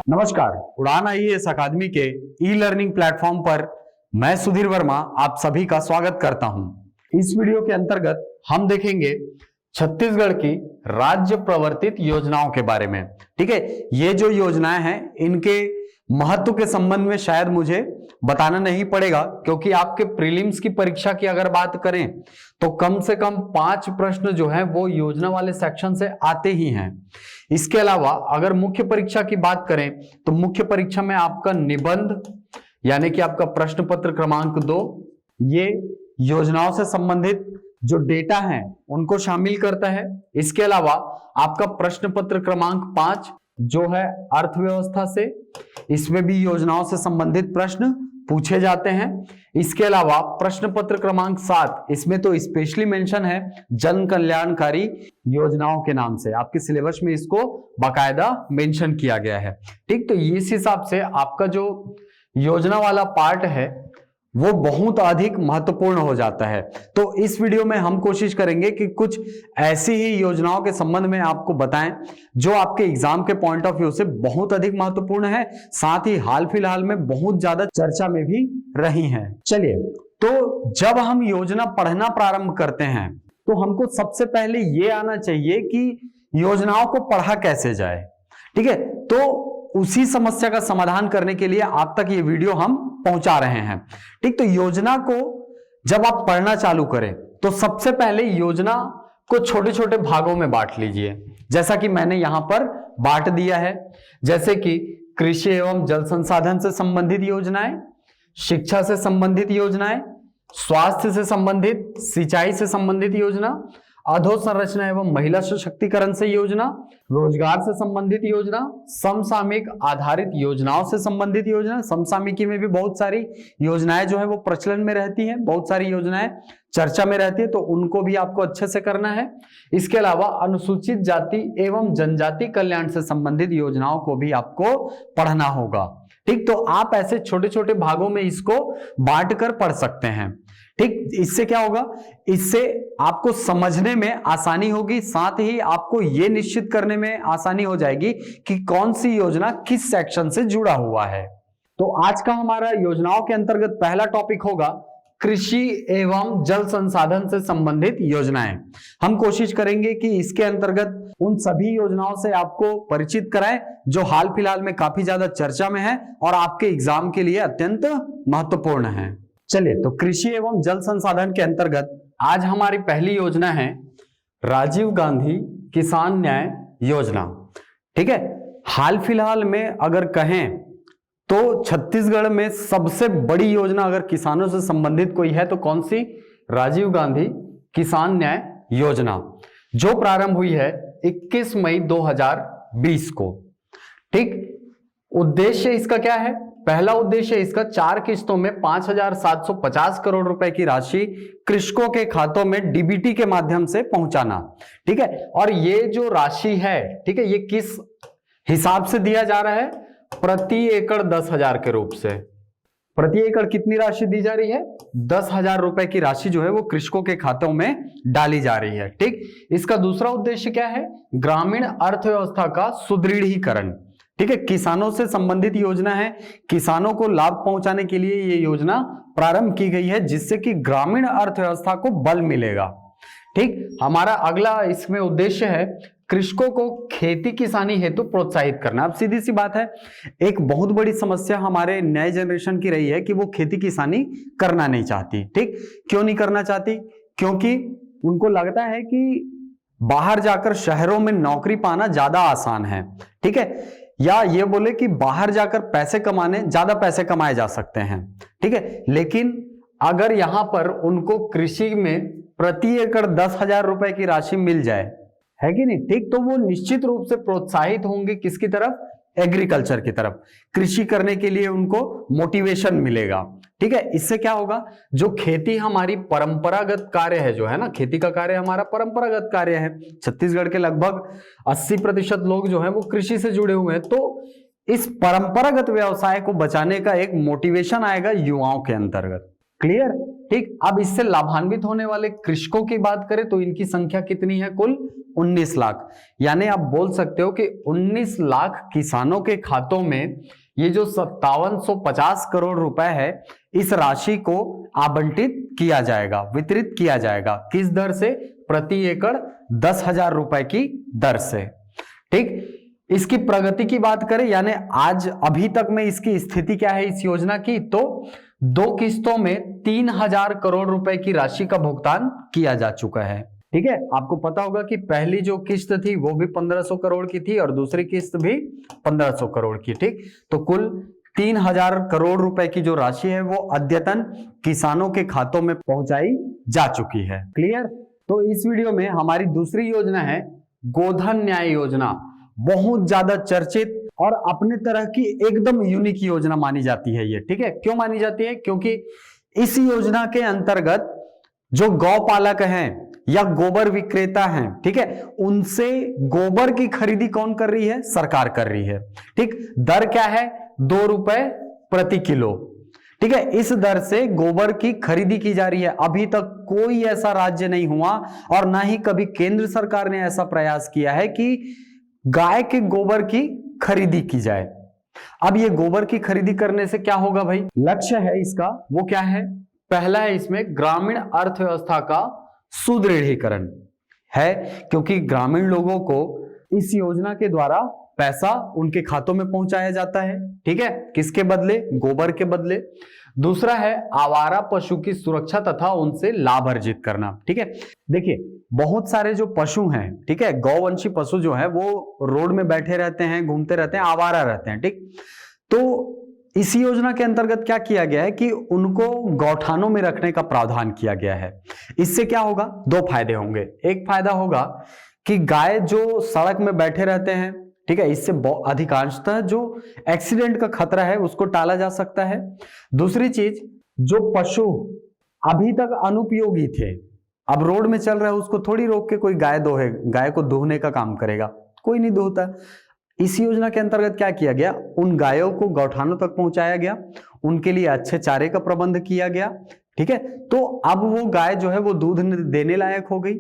नमस्कार, उड़ान आईएएस अकादमी के ई लर्निंग प्लेटफॉर्म पर मैं सुधीर वर्मा आप सभी का स्वागत करता हूं। इस वीडियो के अंतर्गत हम देखेंगे छत्तीसगढ़ की राज्य प्रवर्तित योजनाओं के बारे में। ठीक है, ये जो योजनाएं हैं इनके महत्व के संबंध में शायद मुझे बताना नहीं पड़ेगा, क्योंकि आपके प्रीलिम्स की परीक्षा की अगर बात करें तो कम से कम 5 प्रश्न जो है वो योजना वाले सेक्शन से आते ही हैं। इसके अलावा अगर मुख्य परीक्षा की बात करें तो मुख्य परीक्षा में आपका निबंध यानी कि आपका प्रश्न पत्र क्रमांक 2 ये योजनाओं से संबंधित जो डेटा है उनको शामिल करता है। इसके अलावा आपका प्रश्न पत्र क्रमांक 5 जो है अर्थव्यवस्था से, इसमें भी योजनाओं से संबंधित प्रश्न पूछे जाते हैं। इसके अलावा प्रश्न पत्र क्रमांक 7 इसमें तो स्पेशली मेंशन है जन कल्याणकारी योजनाओं के नाम से, आपके सिलेबस में इसको बाकायदा मेंशन किया गया है। ठीक, तो इस हिसाब से आपका जो योजना वाला पार्ट है वो बहुत अधिक महत्वपूर्ण हो जाता है। तो इस वीडियो में हम कोशिश करेंगे कि कुछ ऐसी ही योजनाओं के संबंध में आपको बताएं जो आपके एग्जाम के पॉइंट ऑफ व्यू से बहुत अधिक महत्वपूर्ण है, साथ ही हाल फिलहाल में बहुत ज्यादा चर्चा में भी रही हैं। चलिए, तो जब हम योजना पढ़ना प्रारंभ करते हैं तो हमको सबसे पहले ये आना चाहिए कि योजनाओं को पढ़ा कैसे जाए। ठीक है, तो उसी समस्या का समाधान करने के लिए आप तक ये वीडियो हम पहुंचा रहे हैं। ठीक, तो योजना को जब आप पढ़ना चालू करें तो सबसे पहले योजना को छोटे छोटे भागों में बांट लीजिए, जैसा कि मैंने यहां पर बांट दिया है। जैसे कि कृषि एवं जल संसाधन से संबंधित योजनाएं, शिक्षा से संबंधित योजनाएं, स्वास्थ्य से संबंधित, सिंचाई से संबंधित योजना, अधोसंरचना एवं महिला सशक्तिकरण से योजना, रोजगार से संबंधित योजना, समसामयिक आधारित योजनाओं से संबंधित योजना। समसामयिकी में भी बहुत सारी योजनाएं जो है वो प्रचलन में रहती हैं, बहुत सारी योजनाएं चर्चा में रहती है, तो उनको भी आपको अच्छे से करना है। इसके अलावा अनुसूचित जाति एवं जनजाति कल्याण से संबंधित योजनाओं को भी आपको पढ़ना होगा। ठीक, तो आप ऐसे छोटे छोटे भागों में इसको बांट कर पढ़ सकते हैं। ठीक, इससे क्या होगा, इससे आपको समझने में आसानी होगी, साथ ही आपको यह निश्चित करने में आसानी हो जाएगी कि कौन सी योजना किस सेक्शन से जुड़ा हुआ है। तो आज का हमारा योजनाओं के अंतर्गत पहला टॉपिक होगा कृषि एवं जल संसाधन से संबंधित योजनाएं। हम कोशिश करेंगे कि इसके अंतर्गत उन सभी योजनाओं से आपको परिचित कराएं जो हाल फिलहाल में काफी ज्यादा चर्चा में है और आपके एग्जाम के लिए अत्यंत महत्वपूर्ण है। चलिए, तो कृषि एवं जल संसाधन के अंतर्गत आज हमारी पहली योजना है राजीव गांधी किसान न्याय योजना। ठीक है, हाल फिलहाल में अगर कहें तो छत्तीसगढ़ में सबसे बड़ी योजना अगर किसानों से संबंधित कोई है तो कौन सी? राजीव गांधी किसान न्याय योजना, जो प्रारंभ हुई है 21 मई 2020 को। ठीक, उद्देश्य इसका क्या है? पहला उद्देश्य इसका 4 किस्तों में 5,750 करोड़ रुपए की राशि कृषकों के खातों में डीबीटी के माध्यम से पहुंचाना। ठीक है, और ये जो राशि है, ठीक है, ये किस हिसाब से दिया जा रहा है? प्रति एकड़ 10,000 के रूप से। प्रति एकड़ कितनी राशि दी जा रही है? 10,000 रुपए की राशि जो है वो कृषकों के खातों में डाली जा रही है। ठीक, इसका दूसरा उद्देश्य क्या है? ग्रामीण अर्थव्यवस्था का सुदृढ़ीकरण। ठीक है, किसानों से संबंधित योजना है, किसानों को लाभ पहुंचाने के लिए ये योजना प्रारंभ की गई है जिससे कि ग्रामीण अर्थव्यवस्था को बल मिलेगा। ठीक, हमारा अगला इसमें उद्देश्य है कृषकों को खेती किसानी हेतु प्रोत्साहित करना। अब सीधी सी बात है, एक बहुत बड़ी समस्या हमारे नए जनरेशन की रही है कि वो खेती किसानी करना नहीं चाहती। ठीक, क्यों नहीं करना चाहती? क्योंकि उनको लगता है कि बाहर जाकर शहरों में नौकरी पाना ज्यादा आसान है। ठीक है, या ये बोले कि बाहर जाकर पैसे कमाने, ज्यादा पैसे कमाए जा सकते हैं। ठीक है, लेकिन अगर यहां पर उनको कृषि में प्रति एकड़ 10,000 रुपए की राशि मिल जाए, है कि नहीं? ठीक, तो वो निश्चित रूप से प्रोत्साहित होंगे किसकी तरफ? एग्रीकल्चर की तरफ। कृषि करने के लिए उनको मोटिवेशन मिलेगा। ठीक है, इससे क्या होगा? जो खेती हमारी परंपरागत कार्य है, जो है ना, खेती का कार्य हमारा परंपरागत कार्य है। छत्तीसगढ़ के लगभग 80% लोग जो है वो कृषि से जुड़े हुए हैं, तो इस परंपरागत व्यवसाय को बचाने का एक मोटिवेशन आएगा युवाओं के अंतर्गत। क्लियर, ठीक। अब इससे लाभान्वित होने वाले कृषकों की बात करें तो इनकी संख्या कितनी है, कुल 19 लाख। यानी आप बोल सकते हो कि 19 लाख किसानों के खातों में ये जो 5750 करोड़ रुपए है, इस राशि को आवंटित किया जाएगा, वितरित किया जाएगा। किस दर से? प्रति एकड़ 10,000 रुपए की दर से, ठीक। इसकी प्रगति की बात करें, यानी आज अभी तक में इसकी स्थिति क्या है इस योजना की, तो 2 किस्तों में 3,000 करोड़ रुपए की राशि का भुगतान किया जा चुका है, ठीक है। आपको पता होगा कि पहली जो किस्त थी वो भी 1500 करोड़ की थी और दूसरी किस्त भी 1500 करोड़ की, ठीक। तो कुल 3,000 करोड़ रुपए की जो राशि है वो अद्यतन किसानों के खातों में पहुंचाई जा चुकी है। क्लियर। तो इस वीडियो में हमारी दूसरी योजना है गोधन न्याय योजना। बहुत ज्यादा चर्चित और अपने तरह की एकदम यूनिक योजना मानी जाती है ये, ठीक है। क्यों मानी जाती है? क्योंकि इस योजना के अंतर्गत जो गौपालक हैं या गोबर विक्रेता हैं, ठीक है, उनसे गोबर की खरीदी कौन कर रही है? सरकार कर रही है, ठीक। दर क्या है? 2 रुपए प्रति किलो, ठीक है। इस दर से गोबर की खरीदी की जा रही है। अभी तक कोई ऐसा राज्य नहीं हुआ और ना ही कभी केंद्र सरकार ने ऐसा प्रयास किया है कि गाय के गोबर की खरीदी की जाए। अब ये गोबर की खरीदी करने से क्या होगा भाई? लक्ष्य है इसका, वो क्या है? पहला है इसमें ग्रामीण अर्थव्यवस्था का सुदृढ़ीकरण है, क्योंकि ग्रामीण लोगों को इस योजना के द्वारा पैसा उनके खातों में पहुंचाया जाता है, ठीक है। किसके बदले? गोबर के बदले। दूसरा है आवारा पशु की सुरक्षा तथा उनसे लाभ अर्जित करना, ठीक है। देखिए बहुत सारे जो पशु हैं, ठीक है, गौवंशी पशु जो है वो रोड में बैठे रहते हैं, घूमते रहते हैं, आवारा रहते हैं, ठीक। तो इस योजना के अंतर्गत क्या किया गया है कि उनको गौठानों में रखने का प्रावधान किया गया है। इससे क्या होगा? 2 फायदे होंगे। एक फायदा होगा कि गाय जो सड़क में बैठे रहते हैं, ठीक है, इससे अधिकांशतः जो एक्सीडेंट का खतरा है उसको टाला जा सकता है। दूसरी चीज, जो पशु अभी तक अनुपयोगी थे, अब रोड में चल रहा है, उसको थोड़ी रोक के कोई गाय को दूहने का काम करेगा, कोई नहीं दूहता। इस योजना के अंतर्गत क्या किया गया? उन गायों को गौठानों तक पहुंचाया गया, उनके लिए अच्छे चारे का प्रबंध किया गया, ठीक है। तो अब वो गाय जो है वो दूध देने लायक हो गई।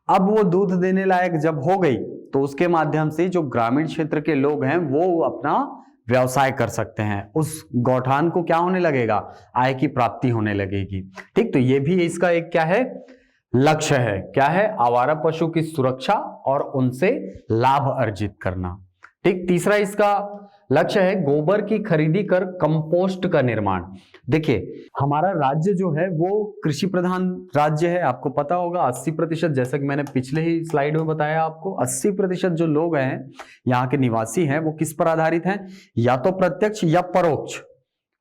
अब वो दूध देने लायक जब हो गई तो उसके माध्यम से जो ग्रामीण क्षेत्र के लोग हैं वो अपना व्यवसाय कर सकते हैं। उस गौठान को क्या होने लगेगा? आय की प्राप्ति होने लगेगी, ठीक। तो ये भी इसका एक क्या है? लक्ष्य है। क्या है? आवारा पशु की सुरक्षा और उनसे लाभ अर्जित करना, ठीक। तीसरा इसका लक्ष्य है गोबर की खरीदी कर कंपोस्ट का निर्माण। देखिए हमारा राज्य जो है वो कृषि प्रधान राज्य है, आपको पता होगा। 80%, जैसा कि मैंने पिछले ही स्लाइड में बताया आपको, 80% जो लोग हैं यहाँ के निवासी हैं वो किस पर आधारित हैं? या तो प्रत्यक्ष या परोक्ष,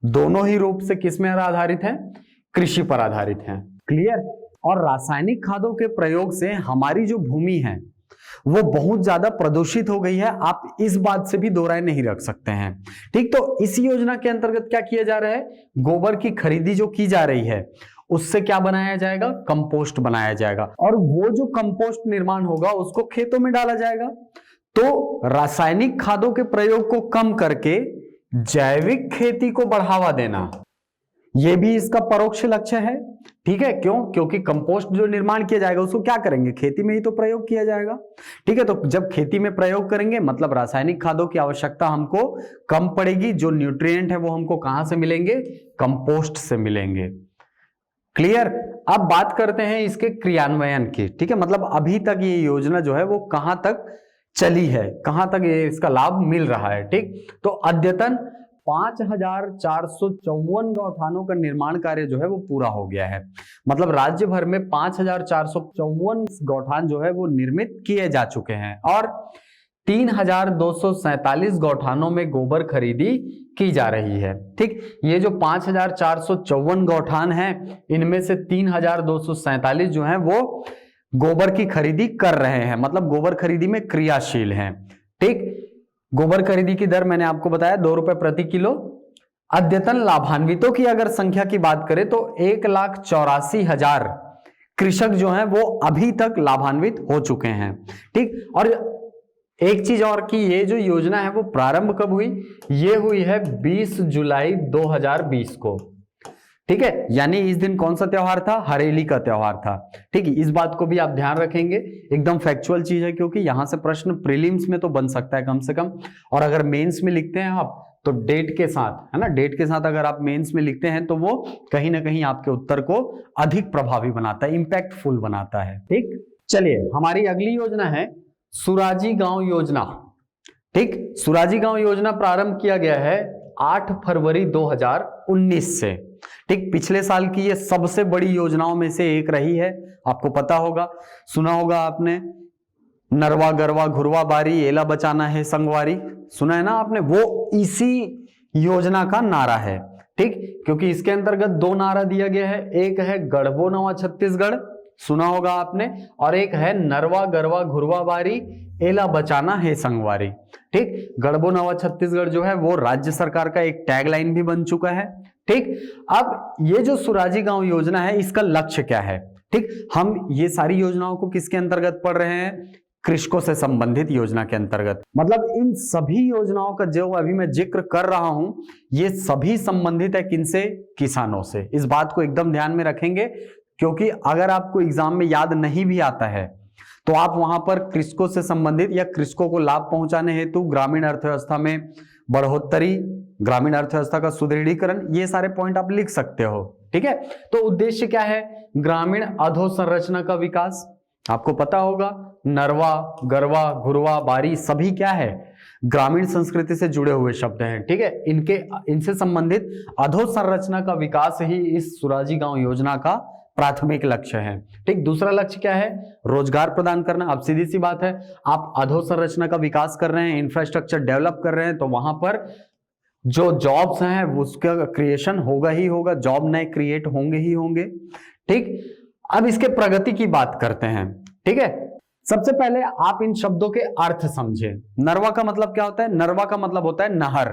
दोनों ही रूप से किस में आधारित हैं? कृषि पर आधारित हैं। क्लियर। और रासायनिक खादों के प्रयोग से हमारी जो भूमि है वो बहुत ज्यादा प्रदूषित हो गई है, आप इस बात से भी दो राय नहीं रख सकते हैं, ठीक। तो इस योजना के अंतर्गत क्या किया जा रहा है? गोबर की खरीदी जो की जा रही है उससे क्या बनाया जाएगा? कंपोस्ट बनाया जाएगा, और वो जो कंपोस्ट निर्माण होगा उसको खेतों में डाला जाएगा। तो रासायनिक खादों के प्रयोग को कम करके जैविक खेती को बढ़ावा देना, यह भी इसका परोक्ष लक्ष्य है, ठीक है। क्यों? क्योंकि कंपोस्ट जो निर्माण किया जाएगा उसको क्या करेंगे? खेती में ही तो प्रयोग किया जाएगा, ठीक है। तो जब खेती में प्रयोग करेंगे मतलब रासायनिक खादों की आवश्यकता हमको कम पड़ेगी। जो न्यूट्रिएंट है वो हमको कहां से मिलेंगे? कंपोस्ट से मिलेंगे। क्लियर। अब बात करते हैं इसके क्रियान्वयन की, ठीक है। मतलब अभी तक ये योजना जो है वो कहां तक चली है, कहां तक ये इसका लाभ मिल रहा है, ठीक। तो अद्यतन 5,454 गौठानों का निर्माण कार्य जो है वो पूरा हो गया है। मतलब राज्य भर में 5,454 गौठान जो है वो निर्मित किए जा चुके हैं और 3,247 गौठानों में गोबर खरीदी की जा रही है, ठीक। ये जो 5,454 गौठान हैं इनमें से 3,247 जो हैं वो गोबर की खरीदी कर रहे हैं, मतलब गोबर खरीदी में क्रियाशील हैं, ठीक। गोबर खरीदी की दर मैंने आपको बताया 2 रुपए प्रति किलो। अद्यतन लाभान्वितों की अगर संख्या की बात करें तो 1,84,000 कृषक जो हैं वो अभी तक लाभान्वित हो चुके हैं, ठीक। और एक चीज और कि ये जो योजना है वो प्रारंभ कब हुई? ये हुई है 20 जुलाई 2020 को, ठीक है, यानी इस दिन कौन सा त्योहार था? हरेली का त्योहार था। ठीक है, इस बात को भी आप ध्यान रखेंगे, एकदम फैक्चुअल चीज है, क्योंकि यहां से प्रश्न प्रीलिम्स में तो बन सकता है कम से कम, और अगर मेंस में लिखते हैं आप तो डेट के साथ, है ना, डेट के साथ अगर आप मेंस में लिखते हैं तो वो कहीं ना कहीं आपके उत्तर को अधिक प्रभावी बनाता है, इंपैक्टफुल बनाता है। ठीक, चलिए हमारी अगली योजना है सुराजी गांव योजना। ठीक, सुराजी गांव योजना प्रारंभ किया गया है 8 फरवरी 2019 से। ठीक, पिछले साल की ये सबसे बड़ी योजनाओं में से एक रही है, आपको पता होगा, सुना होगा आपने, नरवा गरवा घुरवा बारी एला बचाना है संगवारी, सुना है ना आपने, वो इसी योजना का नारा है। ठीक, क्योंकि इसके अंतर्गत दो नारा दिया गया है, एक है गढ़बो नवा छत्तीसगढ़, सुना होगा आपने, और एक है नरवा गरवा घुरवा बारी एला बचाना है संगवारी। ठीक, गढ़बो नवा छत्तीसगढ़ जो है वो राज्य सरकार का एक टैगलाइन भी बन चुका है। ठीक, अब ये जो सुराजी गांव योजना है इसका लक्ष्य क्या है? ठीक, हम ये सारी योजनाओं को किसके अंतर्गत पढ़ रहे हैं? कृषकों से संबंधित योजना के अंतर्गत। मतलब इन सभी योजनाओं का जो अभी मैं जिक्र कर रहा हूं ये सभी संबंधित है किनसे? किसानों से। इस बात को एकदम ध्यान में रखेंगे, क्योंकि अगर आपको एग्जाम में याद नहीं भी आता है तो आप वहां पर कृषकों से संबंधित या कृषकों को लाभ पहुंचाने हेतु ग्रामीण अर्थव्यवस्था में बढ़ोतरी, ग्रामीण अर्थव्यवस्था का सुदृढ़ीकरण, ये सारे पॉइंट आप लिख सकते हो। ठीक है, तो उद्देश्य क्या है? ग्रामीण अधोसंरचना का विकास। आपको पता होगा नरवा गरवा घुरवा बारी सभी क्या है? ग्रामीण संस्कृति से जुड़े हुए शब्द हैं। ठीक है, इनसे संबंधित अधोसंरचना का विकास ही इस सुराजी गांव योजना का प्राथमिक लक्ष्य है। ठीक, दूसरा लक्ष्य क्या है? रोजगार प्रदान करना। अब सीधी सी बात है, आप अधोसंरचना का विकास कर रहे हैं, इंफ्रास्ट्रक्चर डेवलप कर रहे हैं, तो वहां पर जो जॉब्स हैं उसका क्रिएशन होगा ही होगा, जॉब नए क्रिएट होंगे ही होंगे। ठीक, अब इसके प्रगति की बात करते हैं। ठीक है, सबसे पहले आप इन शब्दों के अर्थ समझे। नरवा का मतलब क्या होता है? नरवा का मतलब होता है नहर।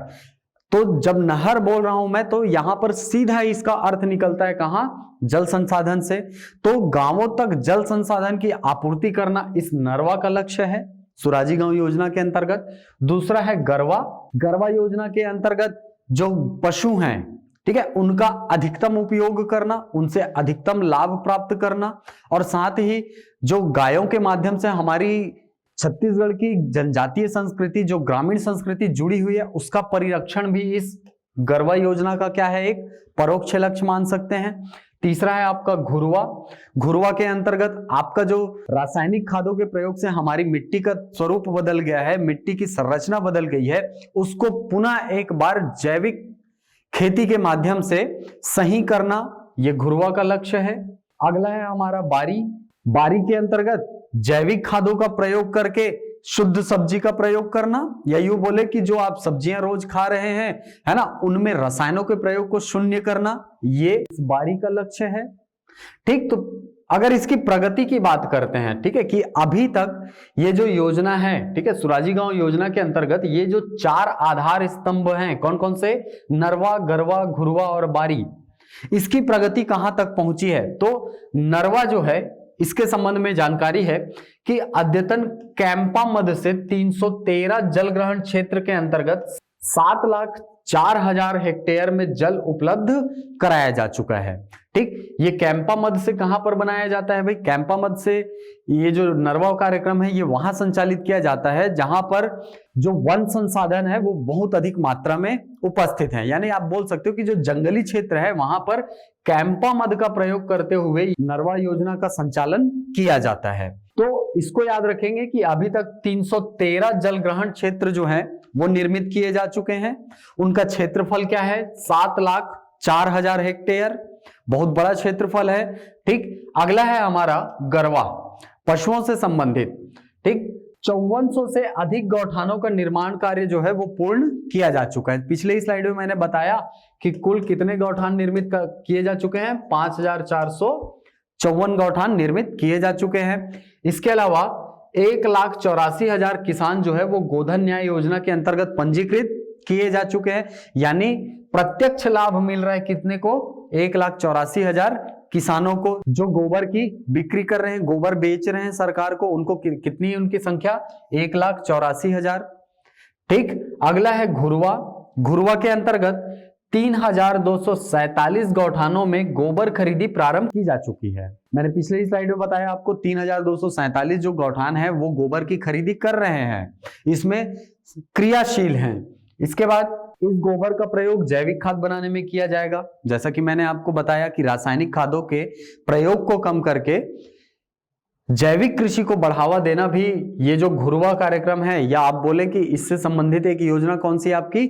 तो जब नहर बोल रहा हूं मैं तो यहां पर सीधा इसका अर्थ निकलता है कहां? जल संसाधन से। तो गांवों तक जल संसाधन की आपूर्ति करना इस नरवा का लक्ष्य है सुराजी गांव योजना के अंतर्गत। दूसरा है गरवा। गरवा योजना के अंतर्गत जो पशु हैं, ठीक है, उनका अधिकतम उपयोग करना, उनसे अधिकतम लाभ प्राप्त करना, और साथ ही जो गायों के माध्यम से हमारी छत्तीसगढ़ की जनजातीय संस्कृति, जो ग्रामीण संस्कृति जुड़ी हुई है, उसका परिरक्षण भी इस गरवा योजना का क्या है? एक परोक्ष लक्ष्य मान सकते हैं। तीसरा है आपका घुरवा। घुरवा के अंतर्गत आपका जो रासायनिक खादों के प्रयोग से हमारी मिट्टी का स्वरूप बदल गया है, मिट्टी की संरचना बदल गई है, उसको पुनः एक बार जैविक खेती के माध्यम से सही करना, यह घुरवा का लक्ष्य है। अगला है हमारा बारी। बारी के अंतर्गत जैविक खादों का प्रयोग करके शुद्ध सब्जी का प्रयोग करना, या यूं बोले कि जो आप सब्जियां रोज खा रहे हैं, है ना, उनमें रसायनों के प्रयोग को शून्य करना, ये इस बारी का लक्ष्य है। ठीक, तो अगर इसकी प्रगति की बात करते हैं, ठीक है, कि अभी तक ये जो योजना है, ठीक है, सुराजी गांव योजना के अंतर्गत ये जो 4 आधार स्तंभ हैं, कौन कौन से? नरवा गरवा घुरवा और बारी, इसकी प्रगति कहां तक पहुंची है? तो नरवा जो है इसके संबंध में जानकारी है कि अद्यतन कैंपा मद से 313 जल ग्रहण क्षेत्र के अंतर्गत 7,04,000 हेक्टेयर में जल उपलब्ध कराया जा चुका है। ठीक, ये कैंपा मद से कहां पर बनाया जाता है भाई? कैंपा मद से ये जो नरवा कार्यक्रम है ये वहां संचालित किया जाता है जहां पर जो वन संसाधन है वो बहुत अधिक मात्रा में उपस्थित है। यानी आप बोल सकते हो कि जो जंगली क्षेत्र है वहां पर कैंपा मद का प्रयोग करते हुए नरवा योजना का संचालन किया जाता है। तो इसको याद रखेंगे कि अभी तक 313 जल ग्रहण क्षेत्र जो है वो निर्मित किए जा चुके हैं। उनका क्षेत्रफल क्या है? 7,04,000 हेक्टेयर, बहुत बड़ा क्षेत्रफल है। ठीक, अगला है हमारा गरवा, पशुओं से संबंधित। ठीक, 5400 से अधिक गौठानों का निर्माण कार्य जो है वो पूर्ण किया जा चुका है। पिछले स्लाइड में मैंने बताया कि कुल कितने गौठान निर्मित किए जा चुके हैं? 5,454 गौठान निर्मित किए जा चुके हैं। इसके अलावा 1,84,000 किसान जो है वो गोधन न्याय योजना के अंतर्गत पंजीकृत किए जा चुके हैं। यानी प्रत्यक्ष लाभ मिल रहा है कितने को? 1,84,000 किसानों को जो गोबर की बिक्री कर रहे हैं, गोबर बेच रहे हैं सरकार को, उनको कितनी है उनकी संख्या? 1,84,000। ठीक, अगला है घुरवा। घुरवा के अंतर्गत 3,247 गौठानों में गोबर खरीदी प्रारंभ की जा चुकी है। मैंने पिछले स्लाइड में बताया आपको 3,247 जो गौठान है वो गोबर की खरीदी कर रहे हैं, इसमें क्रियाशील हैं। इसके बाद इस गोबर का प्रयोग जैविक खाद बनाने में किया जाएगा। जैसा कि मैंने आपको बताया कि रासायनिक खादों के प्रयोग को कम करके जैविक कृषि को बढ़ावा देना भी ये जो घुरवा कार्यक्रम है, या आप बोले कि इससे संबंधित एक योजना कौन सी है आपकी,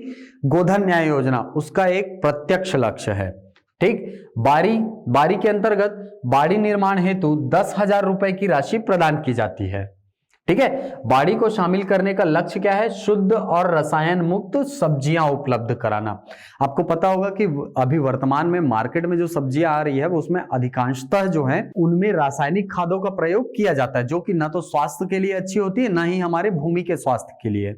गोधन न्याय योजना, उसका एक प्रत्यक्ष लक्ष्य है। ठीक, बारी के अंतर्गत बाड़ी निर्माण हेतु 10,000 रुपए की राशि प्रदान की जाती है। ठीक है, बाड़ी को शामिल करने का लक्ष्य क्या है, शुद्ध और रसायन मुक्त सब्जियां उपलब्ध कराना। आपको पता होगा कि अभी वर्तमान में मार्केट में जो सब्जियां आ रही है वो उसमें अधिकांशतः जो है उनमें रासायनिक खादों का प्रयोग किया जाता है, जो कि ना तो स्वास्थ्य के लिए अच्छी होती है, ना ही हमारे भूमि के स्वास्थ्य के लिए।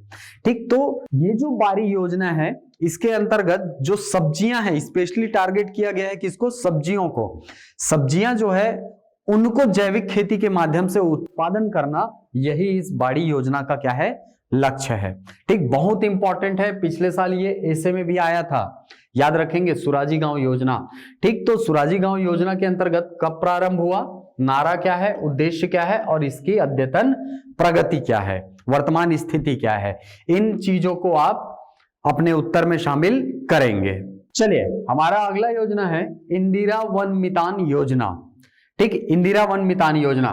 ठीक, तो ये जो बाड़ी योजना है इसके अंतर्गत जो सब्जियां हैं स्पेशली टारगेट किया गया है किसको, सब्जियों को। सब्जियां जो है उनको जैविक खेती के माध्यम से उत्पादन करना, यही इस बाड़ी योजना का क्या है, लक्ष्य है। ठीक, बहुत इंपॉर्टेंट है, पिछले साल ये ऐसे में भी आया था, याद रखेंगे, सुराजी गांव योजना। ठीक, तो सुराजी गांव योजना के अंतर्गत कब प्रारंभ हुआ, नारा क्या है, उद्देश्य क्या है और इसकी अद्यतन प्रगति क्या है, वर्तमान स्थिति क्या है, इन चीजों को आप अपने उत्तर में शामिल करेंगे। चलिए, हमारा अगला योजना है इंदिरा वन मितान योजना। ठीक, इंदिरा वन मितान योजना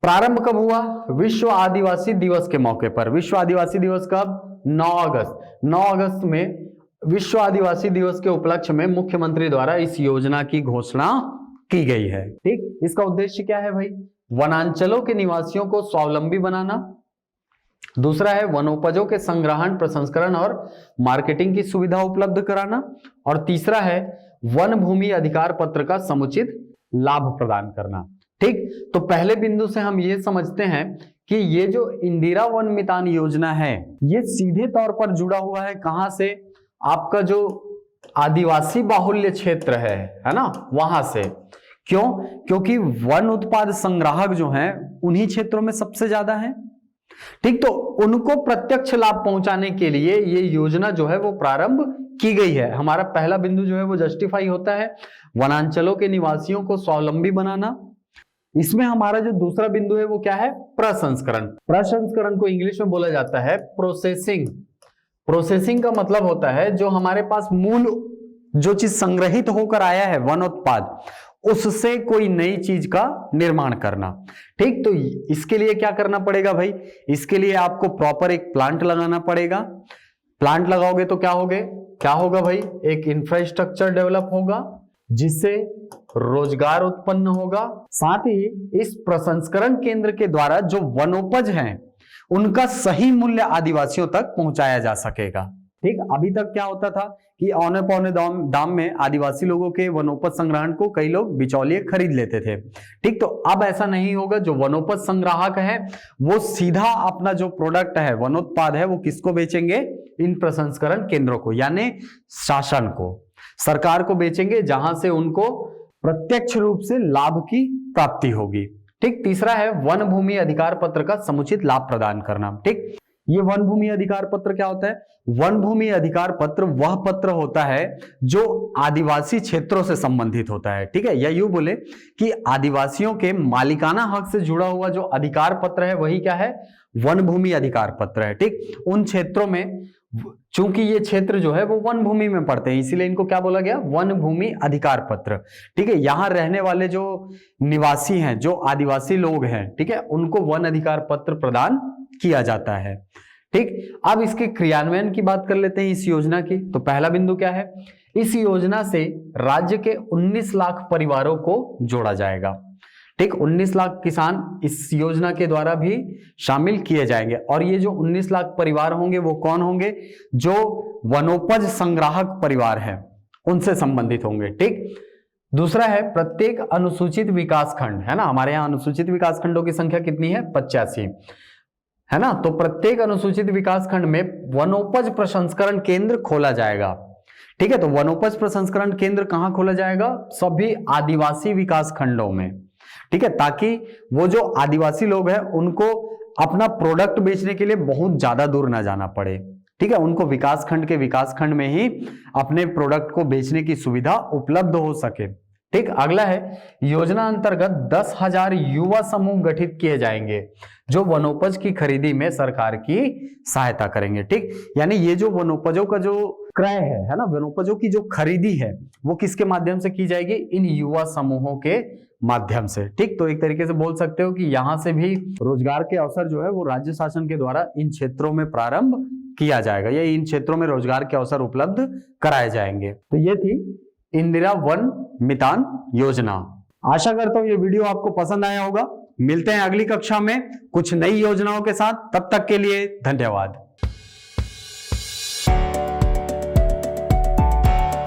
प्रारंभ कब हुआ, विश्व आदिवासी दिवस के मौके पर। विश्व आदिवासी दिवस कब, 9 अगस्त। 9 अगस्त में विश्व आदिवासी दिवस के उपलक्ष्य में मुख्यमंत्री द्वारा इस योजना की घोषणा की गई है। ठीक, इसका उद्देश्य क्या है भाई, वनांचलों के निवासियों को स्वावलंबी बनाना, दूसरा है वनोपजों के संग्रहण, प्रसंस्करण और मार्केटिंग की सुविधा उपलब्ध कराना, और तीसरा है वन भूमि अधिकार पत्र का समुचित लाभ प्रदान करना। ठीक, तो पहले बिंदु से हम ये समझते हैं कि ये जो इंदिरा वन मितान योजना है ये सीधे तौर पर जुड़ा हुआ है कहां से, आपका जो आदिवासी बाहुल्य क्षेत्र है ना, वहां से। क्यों, क्योंकि वन उत्पाद संग्राहक जो हैं उन्हीं क्षेत्रों में सबसे ज्यादा है। ठीक, तो उनको प्रत्यक्ष लाभ पहुंचाने के लिए ये योजना जो है वो प्रारंभ की गई है। हमारा पहला बिंदु जो है वो जस्टिफाई होता है, वनांचलों के निवासियों को स्वावलंबी बनाना। इसमें हमारा जो दूसरा बिंदु है वो क्या है, प्रसंस्करण। प्रसंस्करण को इंग्लिश में बोला जाता है प्रोसेसिंग। प्रोसेसिंग का मतलब होता है जो हमारे पास मूल जो चीज संग्रहित होकर आया है वन उत्पाद, उससे कोई नई चीज का निर्माण करना। ठीक, तो इसके लिए क्या करना पड़ेगा भाई, इसके लिए आपको प्रॉपर एक प्लांट लगाना पड़ेगा। प्लांट लगाओगे तो क्या होगा भाई, एक इंफ्रास्ट्रक्चर डेवलप होगा जिससे रोजगार उत्पन्न होगा। साथ ही इस प्रसंस्करण केंद्र के द्वारा जो वनोपज हैं उनका सही मूल्य आदिवासियों तक पहुंचाया जा सकेगा। ठीक, अभी तक क्या होता था कि औने पौने दाम में आदिवासी लोगों के वनोपज संग्रहण को कई लोग बिचौलिए खरीद लेते थे। ठीक, तो अब ऐसा नहीं होगा, जो वनोपज संग्राहक है वो सीधा अपना जो प्रोडक्ट है वनोत्पाद है वो किसको बेचेंगे, इन प्रसंस्करण केंद्रों को, यानी शासन को, सरकार को बेचेंगे, जहां से उनको प्रत्यक्ष रूप से लाभ की प्राप्ति होगी। ठीक, तीसरा है वन भूमि अधिकार पत्र का समुचित लाभ प्रदान करना। ठीक, ये वन भूमि अधिकार पत्र क्या होता है, वन भूमि अधिकार पत्र वह पत्र होता है जो आदिवासी क्षेत्रों से संबंधित होता है। ठीक है, या यूं बोले कि आदिवासियों के मालिकाना हक से जुड़ा हुआ जो अधिकार पत्र है वही क्या है, वन भूमि अधिकार पत्र है। ठीक, उन क्षेत्रों में, चूंकि ये क्षेत्र जो है वो वन भूमि में पड़ते हैं, इसीलिए इनको क्या बोला गया, वन भूमि अधिकार पत्र। ठीक है, यहां रहने वाले जो निवासी हैं, जो आदिवासी लोग हैं, ठीक है, उनको वन अधिकार पत्र प्रदान किया जाता है। ठीक, अब इसके क्रियान्वयन की बात कर लेते हैं इस योजना की। तो पहला बिंदु क्या है, इस योजना से राज्य के 19 लाख परिवारों को जोड़ा जाएगा। ठीक, 19 लाख किसान इस योजना के द्वारा भी शामिल किए जाएंगे, और ये जो 19 लाख परिवार होंगे वो कौन होंगे, जो वनोपज संग्राहक परिवार हैं उनसे संबंधित होंगे। ठीक, दूसरा है प्रत्येक अनुसूचित विकास खंड, है ना, हमारे यहाँ अनुसूचित विकास खंडों की संख्या कितनी है, 85, है ना, तो प्रत्येक अनुसूचित विकास खंड में वनोपज प्रसंस्करण केंद्र खोला जाएगा। ठीक है, तो वनोपज प्रसंस्करण केंद्र कहां खोला जाएगा, सभी आदिवासी विकास खंडों में। ठीक है, ताकि वो जो आदिवासी लोग हैं उनको अपना प्रोडक्ट बेचने के लिए बहुत ज्यादा दूर ना जाना पड़े। ठीक है, उनको विकास खंड में ही अपने प्रोडक्ट को बेचने की सुविधा उपलब्ध हो सके। ठीक, अगला है योजना अंतर्गत 10,000 युवा समूह गठित किए जाएंगे जो वनोपज की खरीदी में सरकार की सहायता करेंगे। ठीक, यानी ये जो वनोपजों का जो क्रय है ना, वनोपजों की जो खरीदी है वो किसके माध्यम से की जाएगी? इन युवा समूहों के माध्यम से। ठीक, तो एक तरीके से बोल सकते हो कि यहां से भी रोजगार के अवसर जो है वो राज्य शासन के द्वारा इन क्षेत्रों में प्रारंभ किया जाएगा, या इन क्षेत्रों में रोजगार के अवसर उपलब्ध कराए जाएंगे। तो ये थी इंदिरा वन मितान योजना। आशा करता हूं ये वीडियो आपको पसंद आया होगा। मिलते हैं अगली कक्षा में कुछ नई योजनाओं के साथ, तब तक के लिए धन्यवाद।